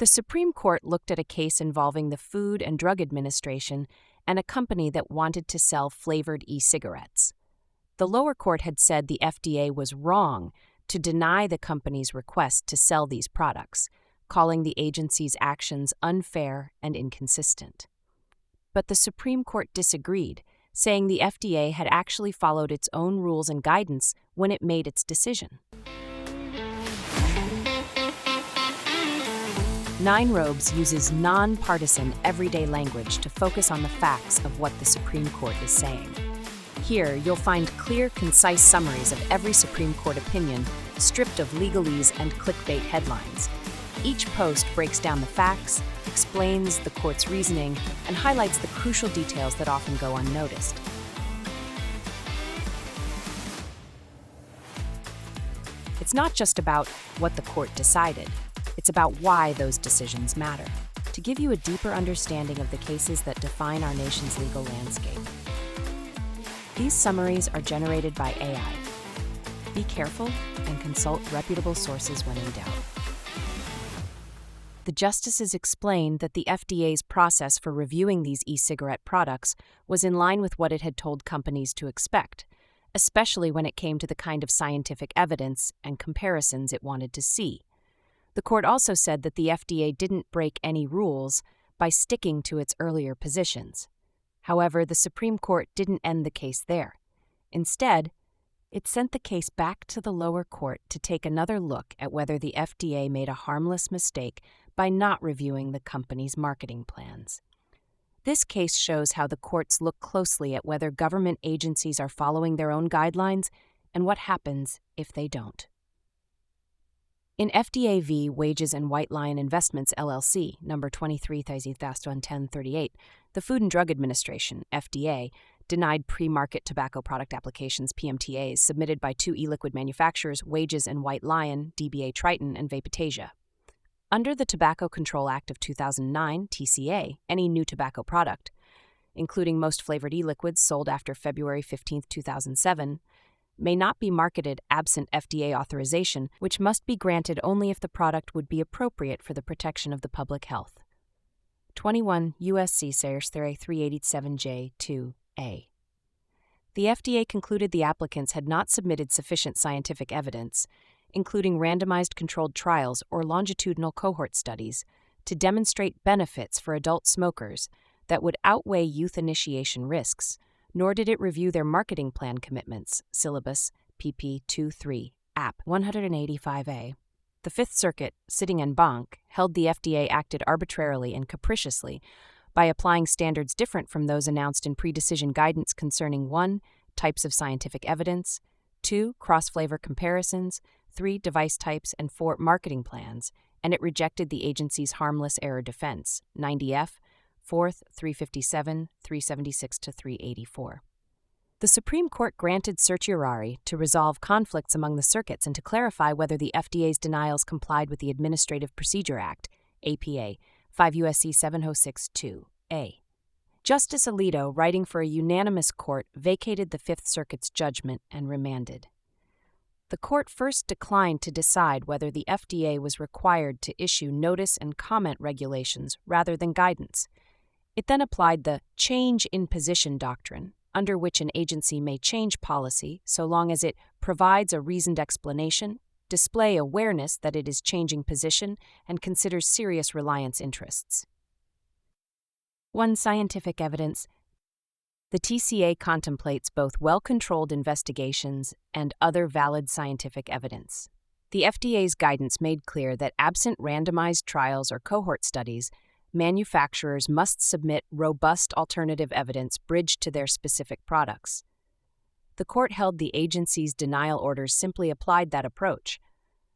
The Supreme Court looked at a case involving the Food and Drug Administration and a company that wanted to sell flavored e-cigarettes. The lower court had said the FDA was wrong to deny the company's request to sell these products, calling the agency's actions unfair and inconsistent. But the Supreme Court disagreed, saying the FDA had actually followed its own rules and guidance when it made its decision. Nine Robes uses non-partisan, everyday language to focus on the facts of what the Supreme Court is saying. Here, you'll find clear, concise summaries of every Supreme Court opinion, stripped of legalese and clickbait headlines. Each post breaks down the facts, explains the court's reasoning, and highlights the crucial details that often go unnoticed. It's not just about what the court decided. It's about why those decisions matter, to give you a deeper understanding of the cases that define our nation's legal landscape. These summaries are generated by AI. Be careful and consult reputable sources when in doubt. The justices explained that the FDA's process for reviewing these e-cigarette products was in line with what it had told companies to expect, especially when it came to the kind of scientific evidence and comparisons it wanted to see. The court also said that the FDA didn't break any rules by sticking to its earlier positions. However, the Supreme Court didn't end the case there. Instead, it sent the case back to the lower court to take another look at whether the FDA made a harmless mistake by not reviewing the company's marketing plans. This case shows how the courts look closely at whether government agencies are following their own guidelines and what happens if they don't. In FDA v. Wages and White Lion Investments, LLC, number 23-1038, the Food and Drug Administration, FDA, denied pre-market tobacco product applications, PMTAs, submitted by two e-liquid manufacturers, Wages and White Lion, DBA Triton, and Vapetasia. Under the Tobacco Control Act of 2009, TCA, any new tobacco product, including most flavored e-liquids sold after February 15, 2007, may not be marketed absent FDA authorization, which must be granted only if the product would be appropriate for the protection of the public health. 21 U.S.C. 387J2A. The FDA concluded the applicants had not submitted sufficient scientific evidence, including randomized controlled trials or longitudinal cohort studies, to demonstrate benefits for adult smokers that would outweigh youth initiation risks, nor did it review their marketing plan commitments, Syllabus PP 23, App 185A. The Fifth Circuit, sitting en banc, held the FDA acted arbitrarily and capriciously by applying standards different from those announced in pre-decision guidance concerning 1. Types of scientific evidence, 2. Cross-flavor comparisons, 3. Device types, and 4. Marketing plans, and it rejected the agency's harmless error defense, 90F, 4th, 357, 376-384. The Supreme Court granted certiorari to resolve conflicts among the circuits and to clarify whether the FDA's denials complied with the Administrative Procedure Act, APA, 5 U.S.C. 706-2A. Justice Alito, writing for a unanimous court, vacated the Fifth Circuit's judgment and remanded. The court first declined to decide whether the FDA was required to issue notice and comment regulations rather than guidance. It then applied the change in position doctrine, under which an agency may change policy so long as it provides a reasoned explanation, display awareness that it is changing position, and considers serious reliance interests. 1. Scientific evidence. The TCA contemplates both well-controlled investigations and other valid scientific evidence. The FDA's guidance made clear that absent randomized trials or cohort studies, manufacturers must submit robust alternative evidence bridged to their specific products. The court held the agency's denial orders simply applied that approach.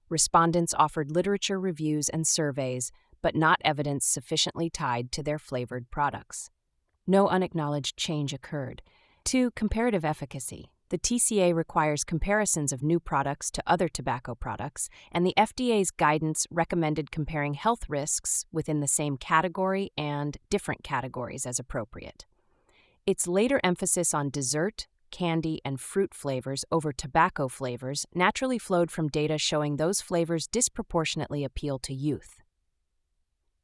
Respondents offered literature reviews and surveys, but not evidence sufficiently tied to their flavored products. No unacknowledged change occurred. 2. Comparative efficacy. The TCA requires comparisons of new products to other tobacco products, and the FDA's guidance recommended comparing health risks within the same category and different categories as appropriate. Its later emphasis on dessert, candy, and fruit flavors over tobacco flavors naturally flowed from data showing those flavors disproportionately appeal to youth.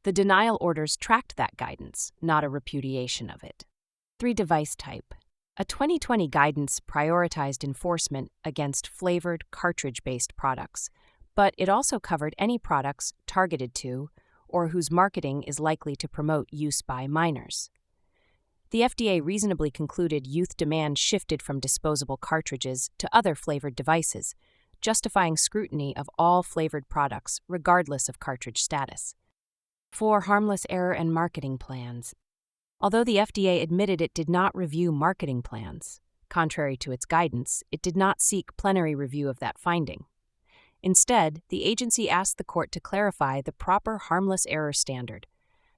The denial orders tracked that guidance, not a repudiation of it. 3. Device type. A 2020 guidance prioritized enforcement against flavored, cartridge-based products, but it also covered any products targeted to or whose marketing is likely to promote use by minors. The FDA reasonably concluded youth demand shifted from disposable cartridges to other flavored devices, justifying scrutiny of all flavored products regardless of cartridge status. 4. Harmless error and marketing plans. Although the FDA admitted it did not review marketing plans, contrary to its guidance, it did not seek plenary review of that finding. Instead, the agency asked the court to clarify the proper harmless error standard,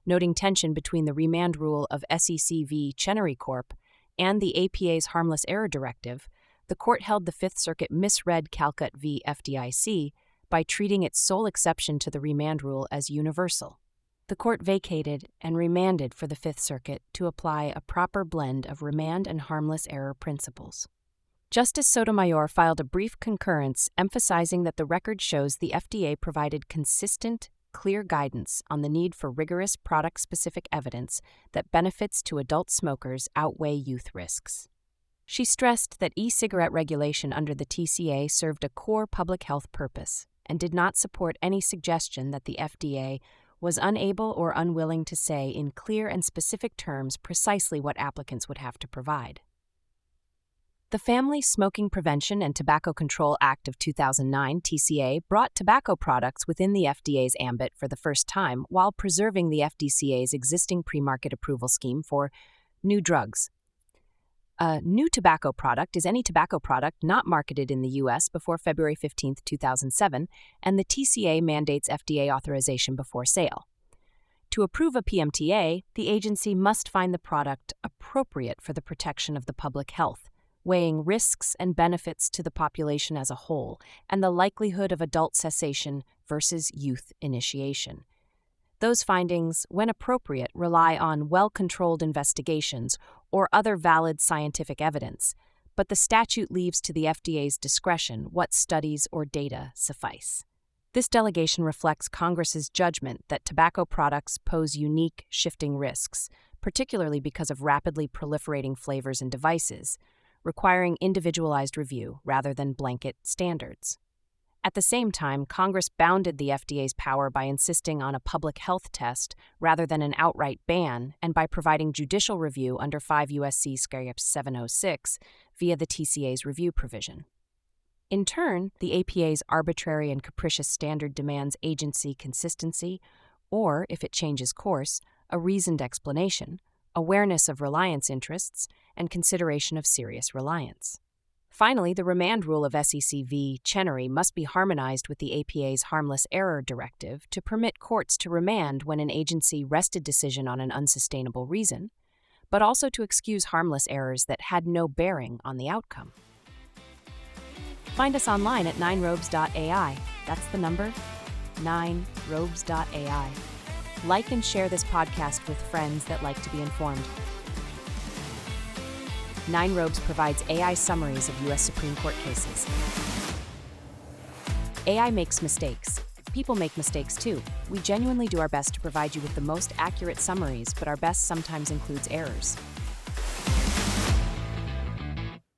noting tension between the remand rule of SEC v. Chenery Corp. And the APA's harmless error directive. The court held the Fifth Circuit misread Calcutt v. FDIC by treating its sole exception to the remand rule as universal. The court vacated and remanded for the Fifth Circuit to apply a proper blend of remand and harmless error principles. Justice Sotomayor filed a brief concurrence emphasizing that the record shows the FDA provided consistent, clear guidance on the need for rigorous product-specific evidence that benefits to adult smokers outweigh youth risks. She stressed that e-cigarette regulation under the TCA served a core public health purpose and did not support any suggestion that the FDA was unable or unwilling to say in clear and specific terms precisely what applicants would have to provide. The Family Smoking Prevention and Tobacco Control Act of 2009, TCA, brought tobacco products within the FDA's ambit for the first time while preserving the FDCA's existing pre-market approval scheme for new drugs. A new tobacco product is any tobacco product not marketed in the U.S. before February 15, 2007, and the TCA mandates FDA authorization before sale. To approve a PMTA, the agency must find the product appropriate for the protection of the public health, weighing risks and benefits to the population as a whole, and the likelihood of adult cessation versus youth initiation. Those findings, when appropriate, rely on well-controlled investigations or other valid scientific evidence, but the statute leaves to the FDA's discretion what studies or data suffice. This delegation reflects Congress's judgment that tobacco products pose unique, shifting risks, particularly because of rapidly proliferating flavors and devices, requiring individualized review rather than blanket standards. At the same time, Congress bounded the FDA's power by insisting on a public health test rather than an outright ban and by providing judicial review under 5 U.S.C. 706 via the TCA's review provision. In turn, the APA's arbitrary and capricious standard demands agency consistency, or, if it changes course, a reasoned explanation, awareness of reliance interests, and consideration of serious reliance. Finally, the remand rule of SEC v. Chenery must be harmonized with the APA's harmless error directive to permit courts to remand when an agency rested decision on an unsustainable reason, but also to excuse harmless errors that had no bearing on the outcome. Find us online at 9robes.ai. That's the number, 9robes.ai. Like and share this podcast with friends that like to be informed. 9 Robes provides AI summaries of U.S. Supreme Court cases. AI makes mistakes. People make mistakes too. We genuinely do our best to provide you with the most accurate summaries, but our best sometimes includes errors.